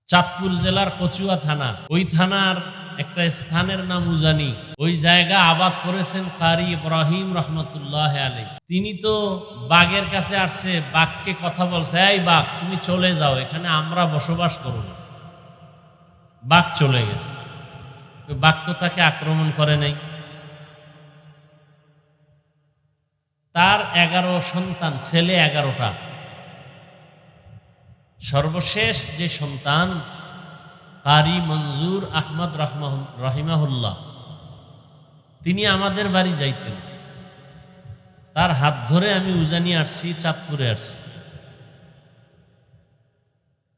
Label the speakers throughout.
Speaker 1: চাঁদপুর জেলার কচুয়া থানা, ওই থানার একটা স্থানের নাম উজানি। ওই জায়গা আবাদ করেছেন কারি ইব্রাহিম রহমতুল্লাহ আলাইহি। তিনি তো বাঘের কাছে আসছে, বাঘকে কথা বলছে, এই বাঘ তুমি চলে যাও, এখানে আমরা বসবাস করব না। বাঘ চলে গেছে। বাঘ তো তাকে আক্রমণ করে নাই। তার 11 সন্তান, ছেলে 11টা। সর্বশেষ যে সন্তান কারি মঞ্জুর আহমদ রহিমাহুল্লাহ, তিনি আমাদের বাড়ি যাইতেন। তার হাত ধরে আমি উজানি আসছি, চাঁদপুরে আসছি।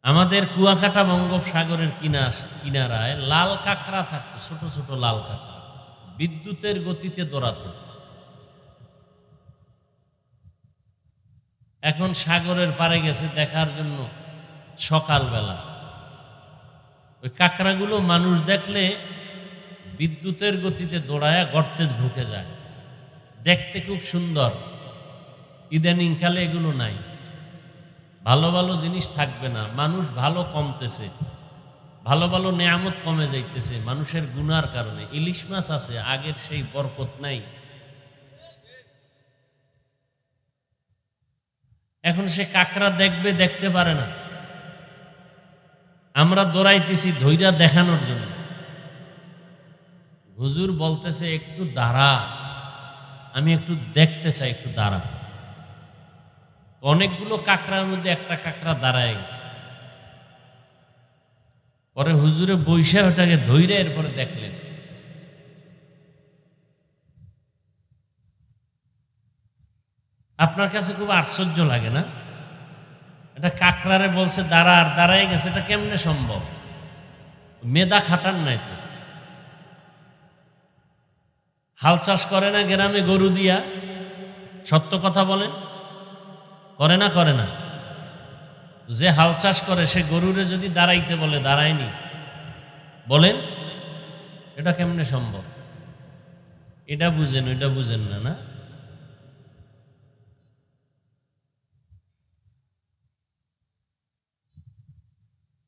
Speaker 1: আমাদের কুয়াকাটা বঙ্গোপসাগরের কিনারায় লাল কাঁকড়া থাকতো, ছোট ছোট লাল কাঁকড়া, বিদ্যুতের গতিতে দৌড়াতো। এখন সাগরের পাড়ে গেছে দেখার জন্য সকালবেলা। ওই কাঁকড়াগুলো মানুষ দেখলে বিদ্যুতের গতিতে দৌড়ায় গর্তে ঢুকে যায়, দেখতে খুব সুন্দর। ইদানিং কালে এগুলো নাই, ভালো ভালো জিনিস থাকবে না, মানুষ ভালো কমতেছে, ভালো ভালো নেয়ামত কমে যাইতেছে মানুষের গুনার কারণে। ইলিশ মাছ আছে, আগের সেই বরকত নাই। এখন সে কাঁকড়া দেখবে, দেখতে পারে না। আমরা দৌড়াইতেছি ধৈর্য দেখানোর জন্য। হুজুর বলতেছে একটু দাঁড়া, আমি একটু দেখতে চাই, একটু দাঁড়া। অনেকগুলো কাঁকড়ার মধ্যে একটা কাঁকড়া দাঁড়ায় গেছে। পরে হুজুরে বৈশা ওটাকে ধৈর্য এরপরে দেখলেন। আপনার কাছে খুব আশ্চর্য লাগে না? এটা কাকড়ারে বলছে দাঁড়া, আর দাঁড়ায় গেছে, এটা কেমনে সম্ভব? মেধা খাটান নাই তো। হাল চাষ করে না গ্রামে গরু দিয়া? সত্য কথা বলেন, করে না? করে না। যে হাল চাষ করে সে গরুরে যদি দাঁড়াইতে বলে দাঁড়ায়নি, বলেন এটা কেমনে সম্ভব? এটা বুঝেন, ওইটা বুঝেন না, না?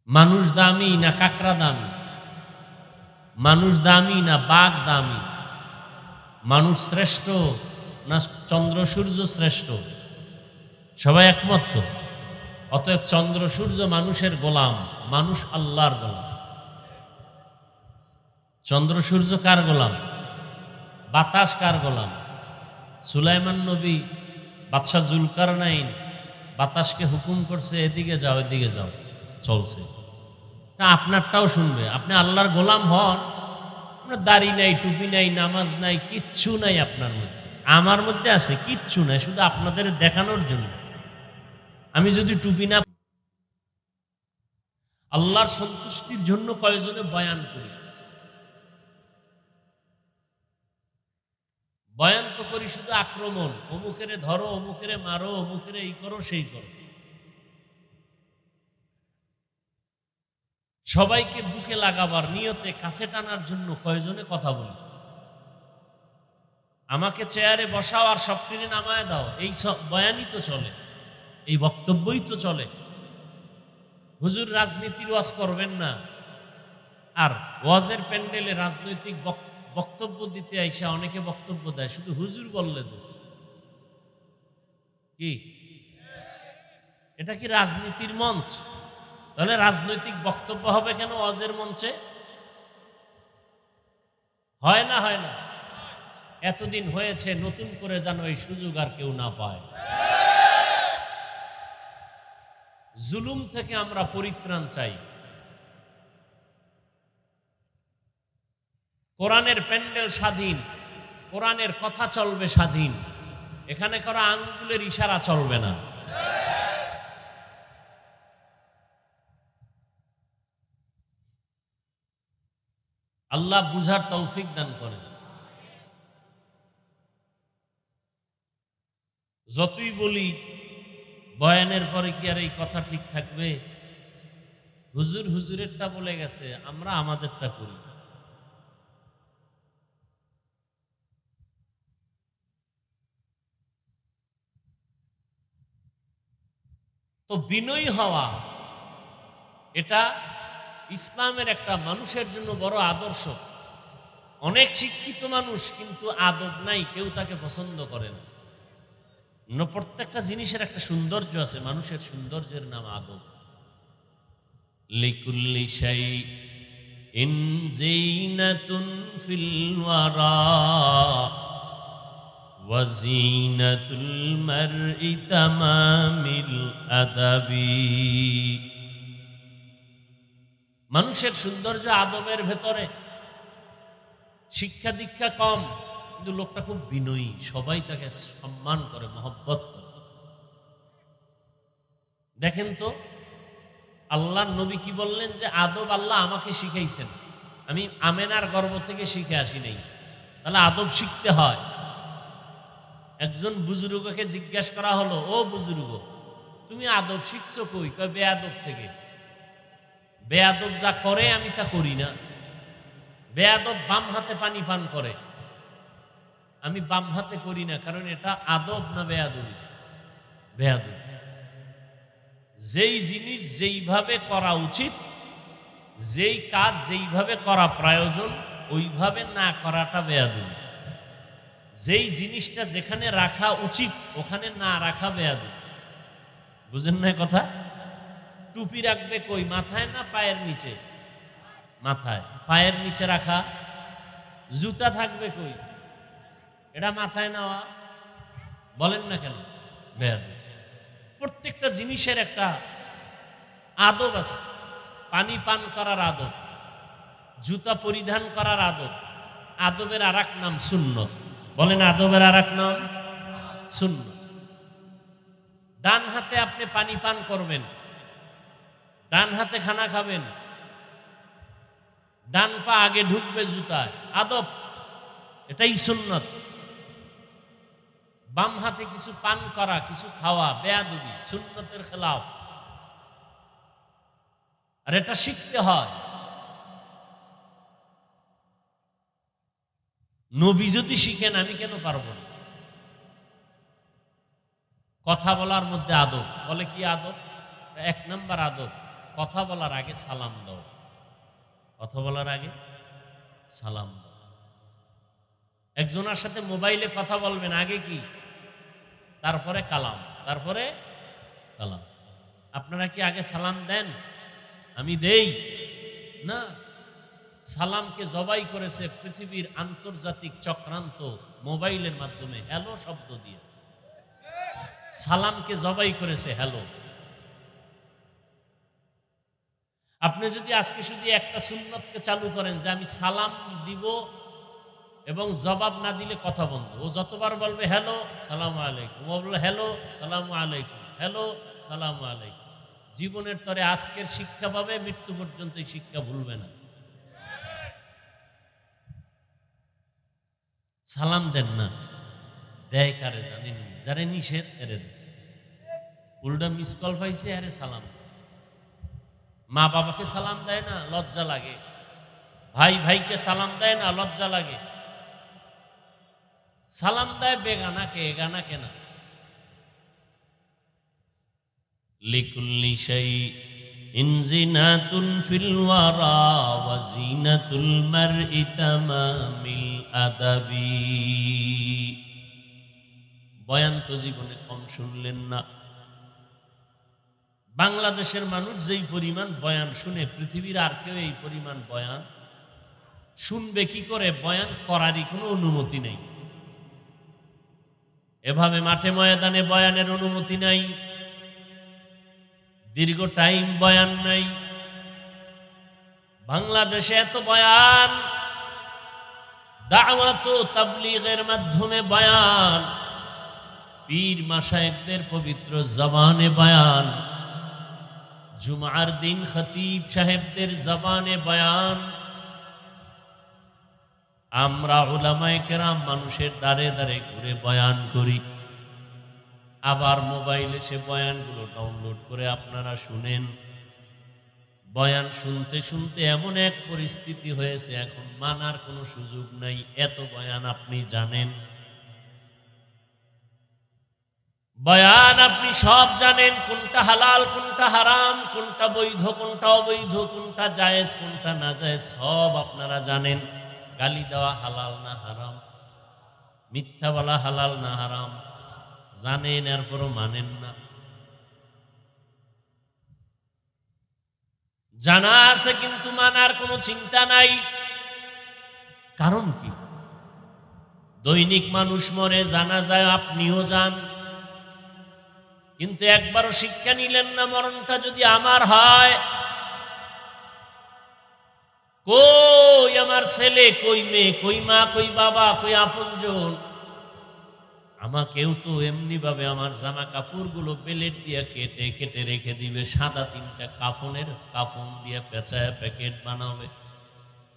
Speaker 1: মানুষ দামি না কাকড়া দামি? মানুষ দামি না বাঘ দামি? মানুষ শ্রেষ্ঠ না চন্দ্র সূর্য শ্রেষ্ঠ? সবাই একমত তো? অতএব চন্দ্র সূর্য মানুষের গোলাম, মানুষ আল্লাহর গোলাম। চন্দ্র সূর্য কার গোলাম? বাতাস কার গোলাম? সুলাইমান নবী বাদশাহ জুলকারনাইন বাতাসকে হুকুম করছে এদিকে যাও, এদিকে যাও, চলছে। তা আপনারটাও শুনবে। আপনি আল্লাহর গোলাম হন, আপনার দাড়ি নাই, টুপি নাই, নামাজ নাই, কিচ্ছু নাই আপনার মধ্যে। আমার মধ্যে আছে, কিচ্ছু নাই, শুধু আপনাদের দেখানোর জন্য। আমি যদি টুপি না, আল্লাহর সন্তুষ্টির জন্য কয়জনে বয়ান করি? বয়ান তো করি শুধু আক্রমণ, অমুকেরে ধরো, অমুকেরে মারো, অমুকেরে এই করো সেই করো। সবাইকে বুকে লাগাবার নিয়তে কাছে টানার জন্য কয়জনে কথা বলি? আমাকে চেয়ারে বসাও আর সবকিছু নামায় দাও, এই সব বয়ানই তো চলে, এই বক্তব্যই তো চলে। হুজুর রাজনীতির ওয়াজ করবেন না, আর ওয়াজের প্যান্ডেলে রাজনৈতিক বক্তব্য দিতে আইসা অনেকে বক্তব্য দেয়, শুধু হুজুর বললে দোষ। কি এটা কি রাজনীতির মঞ্চ? তাহলে রাজনৈতিক বক্তব্য হবে কেন ওয়াজের মঞ্চে? হয় না? হয় না? এতদিন হয়েছে, নতুন করে যেন এই সুযোগ আর কেউ না পায়। জুলুম থেকে আমরা পরিত্রাণ চাই। কোরআনের প্যান্ডেল স্বাধীন, কোরআনের কথা চলবে স্বাধীন, এখানে করা আঙ্গুলের ইশারা চলবে না। আল্লাহ বুঝার তৌফিক দান করেন। যতই বলি বয়ানের পরে কি আর এই কথা ঠিক থাকবে? হুজুর হুজুরেরটা বলে গেছে, আমরা আমাদেরটা করি। তো বিনয়ী হওয়া, এটা ইসলামের একটা মানুষের জন্য বড় আদর্শ। অনেক শিক্ষিত মানুষ কিন্তু আদব নাই, কেউ তাকে পছন্দ করে না। প্রত্যেকটা জিনিসের একটা সৌন্দর্য আছে, মানুষের সৌন্দর্যের নাম আদব। লিকুল্লি শাইইন যিনাতুন ফিল ওয়ারা ওয়া যিনাতুল মারই তামামিল আদাবি। মানুষের সৌন্দর্য আদবের ভেতরে। শিক্ষা দীক্ষা কম, কিন্তু লোকটা খুব বিনয়ী, সবাই তাকে সম্মান করে, মহব্বত করে। দেখেন তো আল্লাহর নবী কি বললেন, যে আদব আল্লাহ আমাকে শিখাইছেন, আমি আমেনার গর্ভ থেকে শিখে আসি নাই। তাহলে আদব শিখতে হয়। একজন বুজুর্গকে জিজ্ঞাসা করা হলো, ও বুজুর্গ, তুমি আদব শিখছো কই? কয় বেয়াদব থেকে। বেয়াদব যা করে আমি তা করি না। বেয়াদব বাম হাতে পানি পান করে, আমি বাম হাতে করি না, কারণ এটা আদব না বেয়াদবি? বেয়াদব। যেই জিনিস যেইভাবে করা উচিত, যেই কাজ যেইভাবে করা প্রয়োজন, ওইভাবে না করাটা বেয়াদবি। যেই জিনিসটা যেখানে রাখা উচিত ওখানে না রাখা বেয়াদবি। বুঝেন না কথা? টুপি রাখবে কই, মাথায় না পায়ের নিচে? মাথায়। পায়ের নিচে রাখা। জুতা থাকবে কই? এটা মাথায় নেওয়া। বলেন না কেন? বেয়াদব। প্রত্যেকটা জিনিসের একটা আদব আছে। পানি পান করার আদব, জুতা পরিধান করার আদব। আদবের আর এক নাম সুন্নত। বলেন, আদবের আর এক নাম সুন্নত। ডান হাতে আপনি পানি পান করবেন, ডান হাতে খানা খাবেন, ডান পা আগে ঢুকবে জুতায়, আদব। এটাই সুন্নত। বাম হাতে কিছু পান করা, কিছু খাওয়া বেয়াদবি, সুন্নতের খেলাফ। আর এটা শিখতে হয়। নবী যদি শিখেন, আমি কেন পারবো না? কথা বলার মধ্যে আদব। বলে কি আদব? এক নাম্বার আদব, কথা বলার আগে সালাম দাও। কথা বলার আগে সালাম দাও। একজনের সাথে মোবাইলে কথা বলবেন, আগে কি? তারপরে কালাম, তারপরে কালাম। আপনারা কি আগে সালাম দেন? আমি দেই না। সালামকে জবাই করেছে পৃথিবীর আন্তর্জাতিক চক্রান্ত মোবাইলের মাধ্যমে, হ্যালো শব্দ দিয়ে সালামকে জবাই করেছে, হ্যালো। আপনি যদি আজকে শুধু একটা সুন্নতকে চালু করেন, যে আমি সালাম দিব এবং জবাব না দিলে কথা বন্ধ, ও যতবার বলবে হ্যালো সালাম আলাইকুম, ও বলবে হ্যালো সালাম আলাইকুম, হ্যালো সালাম আলাইকুম, জীবনের তরে আজকের শিক্ষা পাবে, মৃত্যু পর্যন্ত এই শিক্ষা ভুলবে না। সালাম দেন না। দেয় কারে জানেন? যারে নিষেধ এরে দেয়। উল্টা মিস কল পাইছে, আরে সালাম। মা বাবাকে সালাম দেয় না, লজ্জা লাগে। ভাই ভাইকে সালাম দেয় না, লজ্জা লাগে। সালাম দেয় বেগানাকে, এগানাকে না। লিকুল্লি শাইইন যিনাতুন ফিল ওয়ারা ওয়া যিনাতুল মারই তামামিল আদাবি। বয়ান তো জীবনে কম শুনলেন না। বাংলাদেশের মানুষ যেই পরিমাণ বয়ান শুনে, পৃথিবীর আর কেউ এই পরিমাণ বয়ান শুনবে কি করে? বয়ান করারই কোনো অনুমতি নেই। এভাবে মাঠে ময়দানে বয়ানের অনুমতি নাই, দীর্ঘ টাইম বয়ান নাই। বাংলাদেশে এত বয়ান, দাওয়াত ও তাবলীগের মাধ্যমে বয়ান, পীর মাশায়েখদের পবিত্র জবানে বয়ান, জুমার দিন খতিব সাহেবদের জবানে বয়ান। আমরা উলামায়ে কেরাম মানুষের দ্বারে দ্বারে ঘুরে বয়ান করি, আবার মোবাইলে সে বয়ানগুলো ডাউনলোড করে আপনারা শুনেন। বয়ান শুনতে শুনতে এমন এক পরিস্থিতি হয়েছে, এখন মানার কোনো সুযোগ নাই, এত বয়ান আপনি জানেন। বয়ান আপনি সব জানেন, কোনটা হালাল কোনটা হারাম, কোনটা বৈধ কোনটা অবৈধ, কোনটা জায়েজ কোনটা না জায়েজ, সব আপনারা জানেন। গালি দেওয়া হালাল না হারাম, মিথ্যা বলা হালাল না হারাম, জানেন এরপরও মানেন না। জানা আছে কিন্তু মানার কোনো চিন্তা নাই। কারণ কি? দৈনিক মানুষ মরে, জানা যায়, আপনিও যান, কিন্তু একবারও শিক্ষা নিলেন না মরণটা যদি আমার হয়, কই আমার ছেলে, কই মেয়ে, কই মা, কই বাবা, কই আপনজন? আমাকেও তো এমনি ভাবে আমার জামা কাপড়গুলো বেলেট দিয়ে কেটে কেটে রেখে দিবে, সাদা তিনটা কাফনের কাফন দিয়ে পেঁচায় প্যাকেট বানাবে।